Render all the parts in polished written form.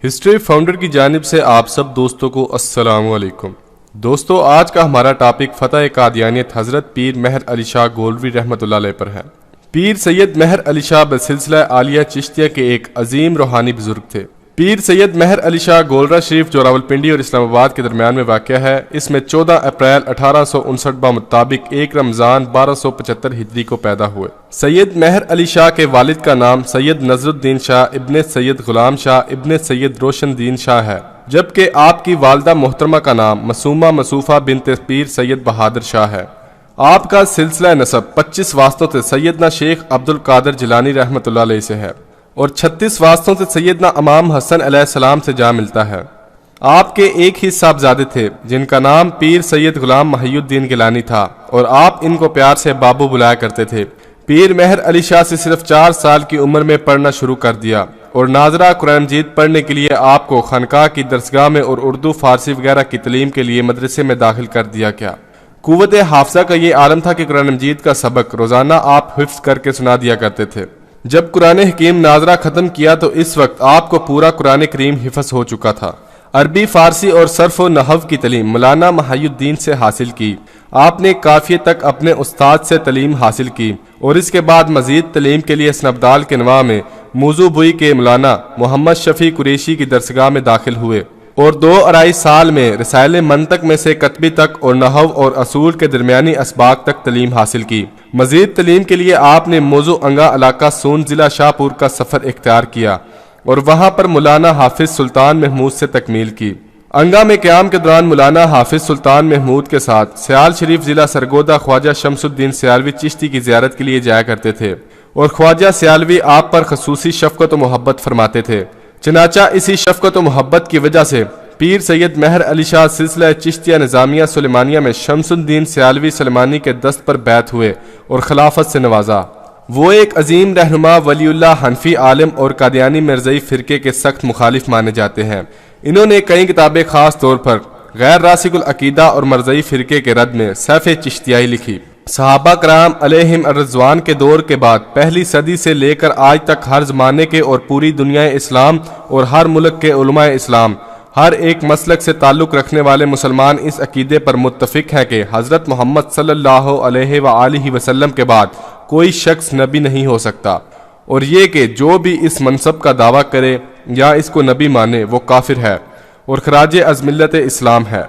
History founder کی جانب سے آپ سب دوستوں کو السلام علیکم۔ دوستو، آج کا ہمارا ٹاپک فتح قادیانیت حضرت پیر مہر علی شاہ گولوی رحمۃ اللہ علیہ پر ہے۔ پیر سید مہر علی شاہ بسلسلہ عالیہ چشتیہ کے ایک عظیم روحانی بزرگ تھے۔ پیر سید مہر علی شاہ گولرا شریف جو راولپنڈی اور اسلام آباد کے درمیان میں واقع ہے، اس میں 14 اپریل 1859 بمطابق 1 رمضان 1275 ہجری کو پیدا ہوئے۔ سید مہر علی شاہ کے والد کا نام سید نظر الدین شاہ ابن سید غلام شاہ ابن سید روشن دین شاہ ہے، جبکہ آپ کی والدہ محترمہ کا نام معصومہ مصوفہ بنت پیر سید بہادر شاہ ہے۔ آپ کا سلسلہ نسب 25 واسطوں سے سیدنا شیخ عبد القادر جیلانی رحمۃ اللہ علیہ سے ہے اور 36 واسطوں سے سیدنا امام حسن علیہ السلام سے جا ملتا ہے۔ آپ کے ایک ہی صاحبزادے تھے جن کا نام پیر سید غلام محی الدین گیلانی تھا اور آپ ان کو پیار سے بابو بلایا کرتے تھے۔ پیر مہر علی شاہ سے صرف 4 سال کی عمر میں پڑھنا شروع کر دیا اور ناظرہ قرآن مجید پڑھنے کے لیے آپ کو خانقاہ کی درسگاہ میں اور اردو فارسی وغیرہ کی تعلیم کے لیے مدرسے میں داخل کر دیا گیا۔ قوت حافظہ کا یہ عالم تھا کہ قرآن مجید کا سبق روزانہ آپ حفظ کر کے سنا دیا کرتے تھے۔ جب قرآن حکیم ناظرہ ختم کیا تو اس وقت آپ کو پورا قرآن کریم حفظ ہو چکا تھا۔ عربی، فارسی اور صرف و نحو کی تعلیم مولانا محی الدین سے حاصل کی۔ آپ نے قافیے تک اپنے استاد سے تعلیم حاصل کی اور اس کے بعد مزید تعلیم کے لیے سنبدال کے نواح میں موضوع بوئی کے مولانا محمد شفیع قریشی کی درسگاہ میں داخل ہوئے اور 2 سال میں رسائل منطق میں سے کتبی تک اور نحو اور اصول کے درمیانی اسباق تک تعلیم حاصل کی۔ مزید تعلیم کے لیے آپ نے موضوع انگا علاقہ سون ضلع شاہ پور کا سفر اختیار کیا اور وہاں پر مولانا حافظ سلطان محمود سے تکمیل کی۔ انگا میں قیام کے دوران مولانا حافظ سلطان محمود کے ساتھ سیال شریف ضلع سرگودا خواجہ شمس الدین سیالوی چشتی کی زیارت کے لیے جایا کرتے تھے اور خواجہ سیالوی آپ پر خصوصی شفقت و محبت فرماتے تھے۔ چنانچہ اسی شفقت و محبت کی وجہ سے پیر سید مہر علی شاہ سلسلہ چشتیہ نظامیہ سلیمانیہ میں شمس الدین سیالوی سلیمانی کے دست پر بیعت ہوئے اور خلافت سے نوازا۔ وہ ایک عظیم رہنما، ولی اللہ، حنفی عالم اور قادیانی مرزائی فرقے کے سخت مخالف مانے جاتے ہیں۔ انہوں نے کئی کتابیں خاص طور پر غیر راسخ العقیدہ اور مرزائی فرقے کے رد میں سیف چشتیائی لکھی۔ صحابہ کرام علیہم الرضوان کے دور کے بعد پہلی صدی سے لے کر آج تک ہر زمانے کے اور پوری دنیا اسلام اور ہر ملک کے علماء اسلام ہر ایک مسلک سے تعلق رکھنے والے مسلمان اس عقیدے پر متفق ہیں کہ حضرت محمد صلی اللہ علیہ وآلہ وسلم کے بعد کوئی شخص نبی نہیں ہو سکتا، اور یہ کہ جو بھی اس منصب کا دعویٰ کرے یا اس کو نبی مانے وہ کافر ہے اور خراج از ملت اسلام ہے۔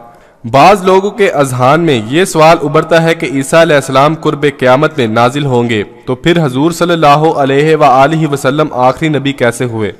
بعض لوگوں کے اذہان میں یہ سوال ابھرتا ہے کہ عیسیٰ علیہ السلام قرب قیامت میں نازل ہوں گے تو پھر حضور صلی اللہ علیہ وآلہ وسلم آخری نبی کیسے ہوئے؟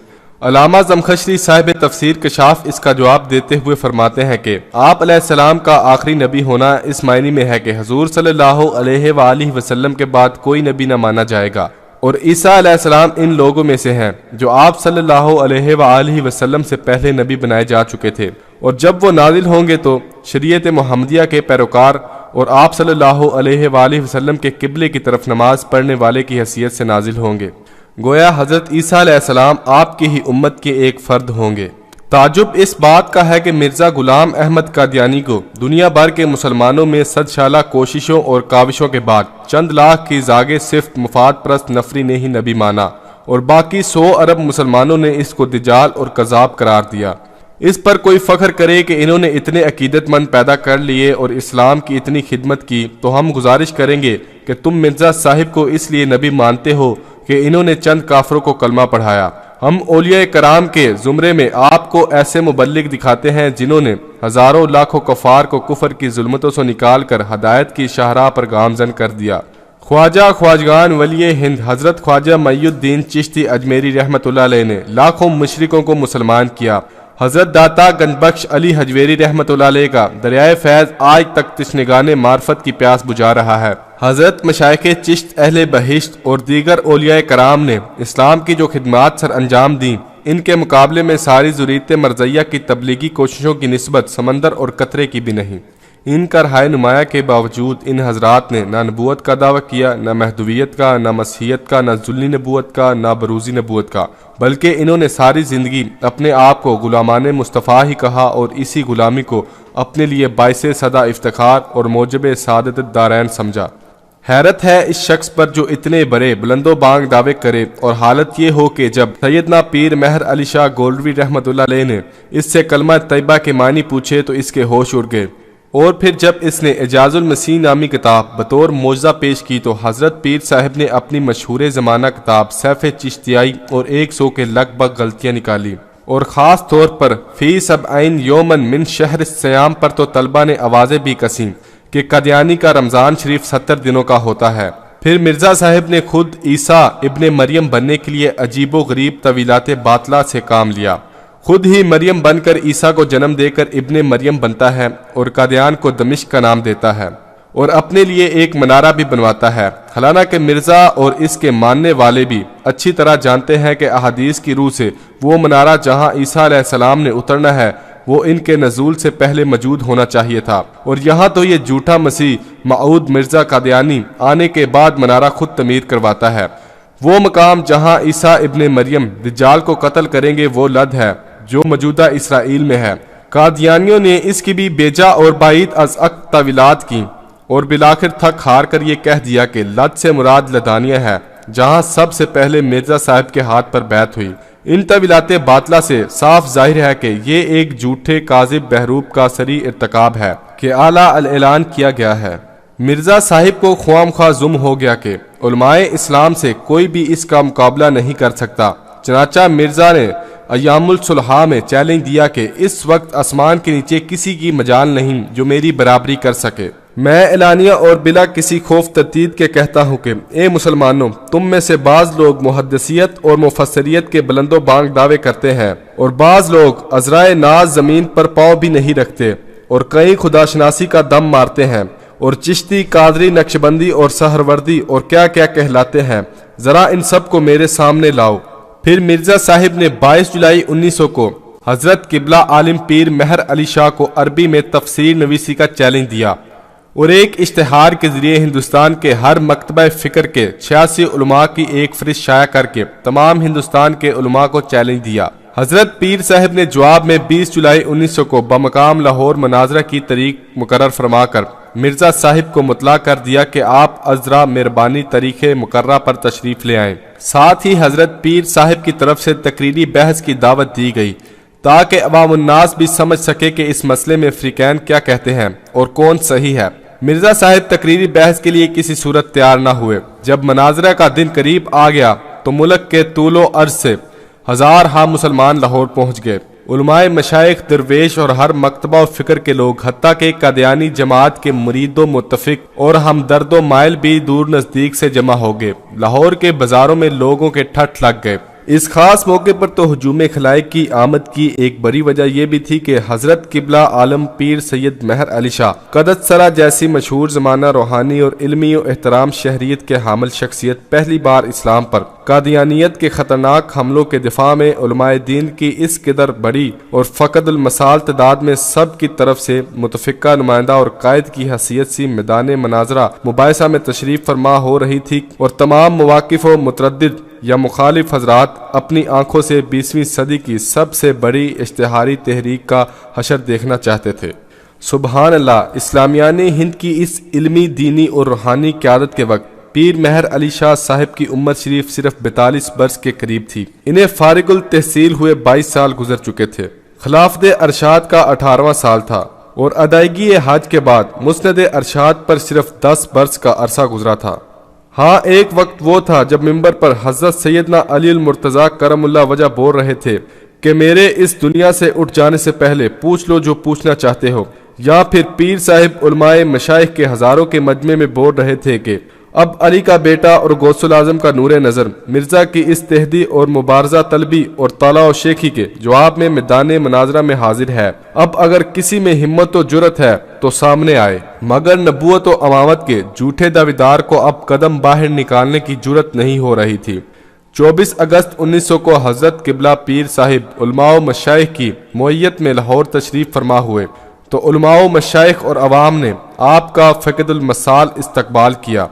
علامہ زمخشری صاحب تفسیر کشاف اس کا جواب دیتے ہوئے فرماتے ہیں کہ آپ علیہ السلام کا آخری نبی ہونا اس معنی میں ہے کہ حضور صلی اللہ علیہ وآلہ وسلم کے بعد کوئی نبی نہ مانا جائے گا، اور عیسیٰ علیہ السلام ان لوگوں میں سے ہیں جو آپ صلی اللہ علیہ وآلہ وسلم سے پہلے نبی بنائے جا چکے تھے، اور جب وہ نازل ہوں گے تو شریعت محمدیہ کے پیروکار اور آپ صلی اللہ علیہ وآلہ وسلم کے قبلے کی طرف نماز پڑھنے والے کی حیثیت سے نازل ہوں گے۔ گویا حضرت عیسیٰ علیہ السلام آپ کی ہی امت کے ایک فرد ہوں گے۔ تعجب اس بات کا ہے کہ مرزا غلام احمد قادیانی کو دنیا بھر کے مسلمانوں میں 100 سالہ کوششوں اور کاوشوں کے بعد چند لاکھ کی زاغ صفت مفاد پرست نفری نے ہی نبی مانا اور باقی 100 ارب مسلمانوں نے اس کو دجال اور کذاب قرار دیا۔ اس پر کوئی فخر کرے کہ انہوں نے اتنے عقیدت مند پیدا کر لیے اور اسلام کی اتنی خدمت کی، تو ہم گزارش کریں گے کہ تم مرزا صاحب کو اس لیے نبی مانتے ہو کہ انہوں نے چند کافروں کو کلمہ پڑھایا۔ ہم اولیاء کرام کے زمرے میں آپ کو ایسے مبلغ دکھاتے ہیں جنہوں نے ہزاروں لاکھوں کفار کو کفر کی ظلمتوں سے نکال کر ہدایت کی شاہراہ پر گامزن کر دیا۔ خواجہ خواجگان ولی ہند حضرت خواجہ معی الدین چشتی اجمیری رحمۃ اللہ علیہ نے لاکھوں مشرکوں کو مسلمان کیا۔ حضرت داتا گنج بخش علی حجویری رحمۃ اللہ علیہ کا دریائے فیض آج تک تشنگان معرفت کی پیاس بجھا رہا ہے۔ حضرت مشائخ چشت اہل بہشت اور دیگر اولیاء کرام نے اسلام کی جو خدمات سر انجام دیں، ان کے مقابلے میں ساری ضروریت مرضیہ کی تبلیغی کوششوں کی نسبت سمندر اور قطرے کی بھی نہیں۔ ان کا رہائے نمایاں کے باوجود ان حضرات نے نہ نبوت کا دعویٰ کیا، نہ مہدویت کا، نہ مسیحیت کا، نہ ذلی نبوت کا، نہ بروزی نبوت کا، بلکہ انہوں نے ساری زندگی اپنے آپ کو غلامان مصطفیٰ ہی کہا اور اسی غلامی کو اپنے لیے باعث سدا افتخار اور موجب سعادت الدارین سمجھا۔ حیرت ہے اس شخص پر جو اتنے بڑے بلند و بانگ دعوے کرے، اور حالت یہ ہو کہ جب سیدنا پیر مہر علی شاہ گولوی رحمۃ اللہ علیہ نے اس سے کلمہ طیبہ کے معنی پوچھے تو اس کے ہوش اڑ گئے، اور پھر جب اس نے اعجاز المسیح نامی کتاب بطور معجزہ پیش کی تو حضرت پیر صاحب نے اپنی مشہور زمانہ کتاب سیف چشتیائی اور 100 کے لگ بھگ غلطیاں نکالی، اور خاص طور پر فی سبعین یومن من شہر الصیام پر تو طلبہ نے آوازیں بھی کسیں کہ قادیانی کا رمضان شریف 70 دنوں کا ہوتا ہے۔ پھر مرزا صاحب نے خود عیسیٰ ابن مریم بننے کے لیے عجیب و غریب طویلات باطلہ سے کام لیا، خود ہی مریم بن کر عیسیٰ کو جنم دے کر ابن مریم بنتا ہے اور قادیان کو دمشق کا نام دیتا ہے، اور اپنے لیے ایک منارہ بھی بنواتا ہے، حالانکہ مرزا اور اس کے ماننے والے بھی اچھی طرح جانتے ہیں کہ احادیث کی روح سے وہ منارہ جہاں عیسیٰ علیہ السلام نے اترنا ہے وہ ان کے نزول سے پہلے موجود ہونا چاہیے تھا، اور یہاں تو یہ جھوٹا مسیح معود مرزا قادیانی آنے کے بعد منارہ خود تعمیر کرواتا ہے۔ وہ مقام جہاں عیسیٰ ابن مریم دجال کو قتل کریں گے وہ لد ہے جو موجودہ اسرائیل میں ہے۔ قادیانیوں نے اس کی بھی بیجا اور بعید از عقل تعویلات کی، اور بالآخر تھک ہار کر یہ کہہ دیا کہ لد سے مراد لدانیہ ہے جہاں سب سے پہلے مرزا صاحب کے ہاتھ پر بیعت ہوئی۔ ان طویلات باطلہ سے صاف ظاہر ہے کہ یہ ایک جھوٹے کاذب بہروب کا سری ارتکاب ہے کہ اعلیٰ الاعلان کیا گیا ہے۔ مرزا صاحب کو خواہ مخواہ ظلم ہو گیا کہ علماء اسلام سے کوئی بھی اس کا مقابلہ نہیں کر سکتا، چنانچہ مرزا نے ایام الصلحاء میں چیلنج دیا کہ اس وقت آسمان کے نیچے کسی کی مجال نہیں جو میری برابری کر سکے۔ میں اعلانیہ اور بلا کسی خوف تردید کے کہتا ہوں کہ اے مسلمانوں، تم میں سے بعض لوگ محدثیت اور مفسریت کے بلند و بانگ دعوے کرتے ہیں، اور بعض لوگ عذرائے ناز زمین پر پاؤں بھی نہیں رکھتے، اور کئی خدا شناسی کا دم مارتے ہیں، اور چشتی، قادری، نقشبندی اور سہروردی اور کیا کیا کہلاتے ہیں، ذرا ان سب کو میرے سامنے لاؤ۔ پھر مرزا صاحب نے 22 جولائی 1900 کو حضرت قبلہ عالم پیر مہر علی شاہ کو عربی میں تفسیر نویسی کا چیلنج دیا، اور ایک اشتہار کے ذریعے ہندوستان کے ہر مکتبہ فکر کے 86 علماء کی ایک فہرست شائع کر کے تمام ہندوستان کے علماء کو چیلنج دیا۔ حضرت پیر صاحب نے جواب میں 20 جولائی 1900 کو بمقام لاہور مناظرہ کی تاریخ مقرر فرما کر مرزا صاحب کو مطلع کر دیا کہ آپ عذرا مہربانی تاریخ مقررہ پر تشریف لے آئیں۔ ساتھ ہی حضرت پیر صاحب کی طرف سے تقریری بحث کی دعوت دی گئی تاکہ عوام الناس بھی سمجھ سکے کہ اس مسئلے میں فریقین کیا کہتے ہیں اور کون صحیح ہے۔ مرزا صاحب تقریری بحث کے لیے کسی صورت تیار نہ ہوئے۔ جب مناظرہ کا دن قریب آ گیا تو ملک کے طول و عرض سے ہزارہا مسلمان لاہور پہنچ گئے۔ علماء، مشائخ، درویش اور ہر مکتبہ و فکر کے لوگ، حتیٰ کہ قادیانی جماعت کے مرید و متفق اور ہمدرد و مائل بھی دور نزدیک سے جمع ہو گئے۔ لاہور کے بازاروں میں لوگوں کے ٹھٹ لگ گئے۔ اس خاص موقع پر تو ہجوم خلائق کی آمد کی ایک بڑی وجہ یہ بھی تھی کہ حضرت قبلہ عالم پیر سید مہر علی شاہ قدس سرا جیسی مشہور زمانہ روحانی اور علمی و احترام شہریت کے حامل شخصیت پہلی بار اسلام پر قادیانیت کے خطرناک حملوں کے دفاع میں علماء دین کی اس قدر بڑی اور فقد المثال تعداد میں سب کی طرف سے متفقہ نمائندہ اور قائد کی حیثیت سے میدان مناظرہ مباحثہ میں تشریف فرما ہو رہی تھی، اور تمام مواقف و متردد یا مخالف حضرات اپنی آنکھوں سے 20ویں صدی کی سب سے بڑی اشتہاری تحریک کا حشر دیکھنا چاہتے تھے۔ سبحان اللہ! اسلامیان ہند کی اس علمی، دینی اور روحانی قیادت کے وقت پیر مہر علی شاہ صاحب کی عمر شریف صرف 42 برس کے قریب تھی۔ انہیں فارغ التحصیل ہوئے 22 سال گزر چکے تھے۔ خلافت ارشاد کا 18واں سال تھا، اور ادائیگی حج کے بعد مسند ارشاد پر صرف 10 برس کا عرصہ گزرا تھا۔ ہاں، ایک وقت وہ تھا جب ممبر پر حضرت سیدنا علی المرتضیٰ کرم اللہ وجہ بول رہے تھے کہ میرے اس دنیا سے اٹھ جانے سے پہلے پوچھ لو جو پوچھنا چاہتے ہو، یا پھر پیر صاحب علماء مشائخ کے ہزاروں کے مجمع میں بول رہے تھے کہ اب علی کا بیٹا اور غوث الاعظم کا نور نظر مرزا کی اس تحدی اور مبارزہ طلبی اور طالع و شیخی کے جواب میں میدان مناظرہ میں حاضر ہے۔ اب اگر کسی میں ہمت و جرت ہے تو سامنے آئے، مگر نبوت و امامت کے جھوٹے دعویدار کو اب قدم باہر نکالنے کی جرت نہیں ہو رہی تھی۔ 24 اگست 1900 کو حضرت قبلہ پیر صاحب علماء و مشائخ کی معیت میں لاہور تشریف فرما ہوئے تو علماء و مشائخ اور عوام نے آپ کا فقد المثال استقبال کیا۔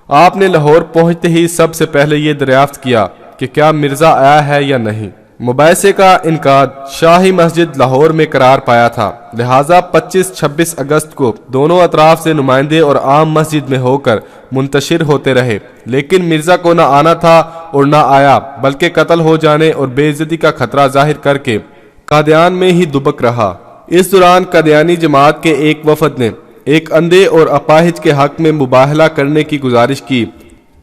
آپ نے لاہور پہنچتے ہی سب سے پہلے یہ دریافت کیا کہ کیا مرزا آیا ہے یا نہیں۔ مباحثے کا انعقاد شاہی مسجد لاہور میں قرار پایا تھا، لہٰذا 25-26 اگست کو دونوں اطراف سے نمائندے اور عام مسجد میں ہو کر منتشر ہوتے رہے، لیکن مرزا کو نہ آنا تھا اور نہ آیا، بلکہ قتل ہو جانے اور بے عزتی کا خطرہ ظاہر کر کے قادیان میں ہی دبک رہا۔ اس دوران قادیانی جماعت کے ایک وفد نے ایک اندھے اور اپاہج کے حق میں مباہلہ کرنے کی گزارش کی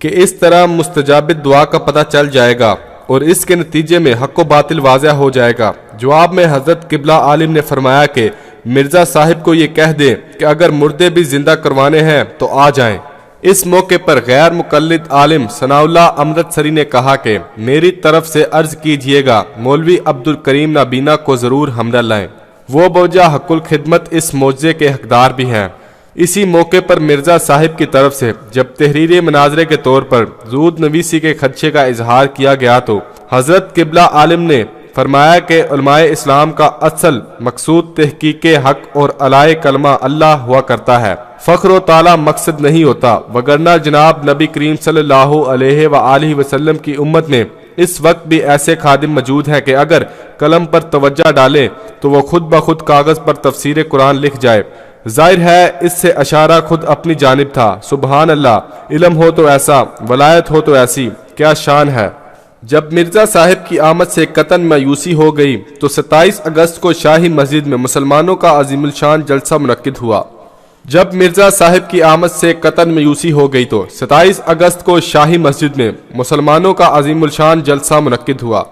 کہ اس طرح مستجاب دعا کا پتہ چل جائے گا اور اس کے نتیجے میں حق و باطل واضح ہو جائے گا۔ جواب میں حضرت قبلہ عالم نے فرمایا کہ مرزا صاحب کو یہ کہہ دیں کہ اگر مردے بھی زندہ کروانے ہیں تو آ جائیں۔ اس موقع پر غیر مقلد عالم ثناء اللہ امرتسری نے کہا کہ میری طرف سے عرض کیجئے گا مولوی عبد الکریم نابینا کو ضرور حملہ لائیں، وہ بوجہ حق الخدمت اس معجزے کے حقدار بھی ہیں۔ اسی موقع پر مرزا صاحب کی طرف سے جب تحریر مناظرے کے طور پر زود نویسی کے خدشے کا اظہار کیا گیا تو حضرت قبلہ عالم نے فرمایا کہ علماء اسلام کا اصل مقصود تحقیق حق اور علائے کلمہ اللہ ہوا کرتا ہے، فخر و تعالی مقصد نہیں ہوتا، وگرنہ جناب نبی کریم صلی اللہ علیہ وآلہ وسلم کی امت میں اس وقت بھی ایسے خادم موجود ہیں کہ اگر قلم پر توجہ ڈالیں تو وہ خود بخود کاغذ پر تفسیر قرآن لکھ جائے۔ ظاہر ہے اس سے اشارہ خود اپنی جانب تھا۔ سبحان اللہ، علم ہو تو ایسا، ولایت ہو تو ایسی، کیا شان ہے۔ جب مرزا صاحب کی آمد سے قطعاً مایوسی ہو گئی تو 27 اگست کو شاہی مسجد میں مسلمانوں کا عظیم الشان جلسہ منعقد ہوا۔ جب مرزا صاحب کی آمد سے قطعاً مایوسی ہو گئی تو 27 اگست کو شاہی مسجد میں مسلمانوں کا عظیم الشان جلسہ منعقد ہوا،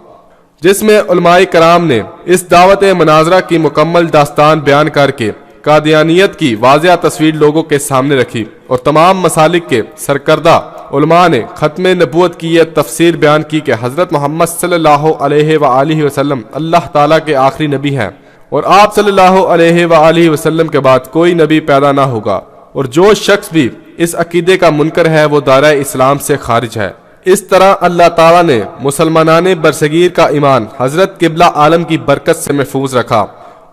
جس میں علماء کرام نے اس دعوت مناظرہ کی مکمل داستان بیان کر کے قادیانیت کی واضح تصویر لوگوں کے سامنے رکھی، اور تمام مسالک کے سرکردہ علماء نے ختم نبوت کی یہ تفسیر بیان کی کہ حضرت محمد صلی اللہ علیہ وآلہ وسلم اللہ تعالیٰ کے آخری نبی ہیں، اور آپ صلی اللہ علیہ وآلہ وسلم کے بعد کوئی نبی پیدا نہ ہوگا، اور جو شخص بھی اس عقیدے کا منکر ہے وہ دائرہ اسلام سے خارج ہے۔ اس طرح اللہ تعالیٰ نے مسلمانان برصغیر کا ایمان حضرت قبلہ عالم کی برکت سے محفوظ رکھا،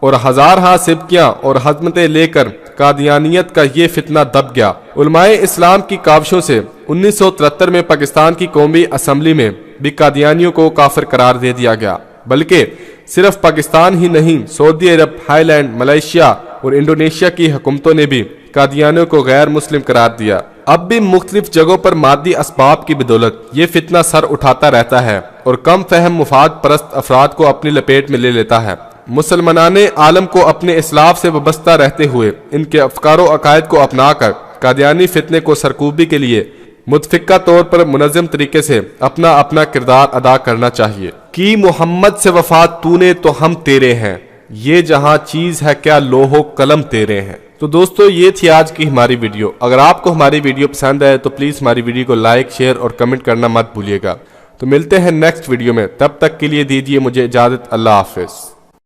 اور ہزارہا سبکیاں اور حزمتیں لے کر قادیانیت کا یہ فتنہ دب گیا۔ علماء اسلام کی کاوشوں سے 1973 میں پاکستان کی قومی اسمبلی میں بھی قادیانیوں کو کافر قرار دے دیا گیا، بلکہ صرف پاکستان ہی نہیں، سعودی عرب، ہائی لینڈ، ملائیشیا اور انڈونیشیا کی حکومتوں نے بھی قادیانیوں کو غیر مسلم قرار دیا۔ اب بھی مختلف جگہوں پر مادی اسباب کی بدولت یہ فتنہ سر اٹھاتا رہتا ہے اور کم فہم مفاد پرست افراد کو اپنی لپیٹ میں لے لیتا ہے۔ مسلمانان عالم کو اپنے اسلاف سے وابستہ رہتے ہوئے ان کے افکار و عقائد کو اپنا کر قادیانی فتنے کو سرکوبی کے لیے متفقہ طور پر منظم طریقے سے اپنا اپنا کردار ادا کرنا چاہیے۔ کی محمد سے وفات تو نے تو ہم تیرے ہیں، یہ جہاں چیز ہے کیا لوح و قلم تیرے ہیں۔ تو دوستو یہ تھی آج کی ہماری ویڈیو۔ اگر آپ کو ہماری ویڈیو پسند آئے تو پلیز ہماری ویڈیو کو لائک، شیئر اور کمنٹ کرنا مت بھولیے گا۔ تو ملتے ہیں نیکسٹ ویڈیو میں، تب تک کے لیے دیجیے مجھے اجازت۔ اللہ حافظ۔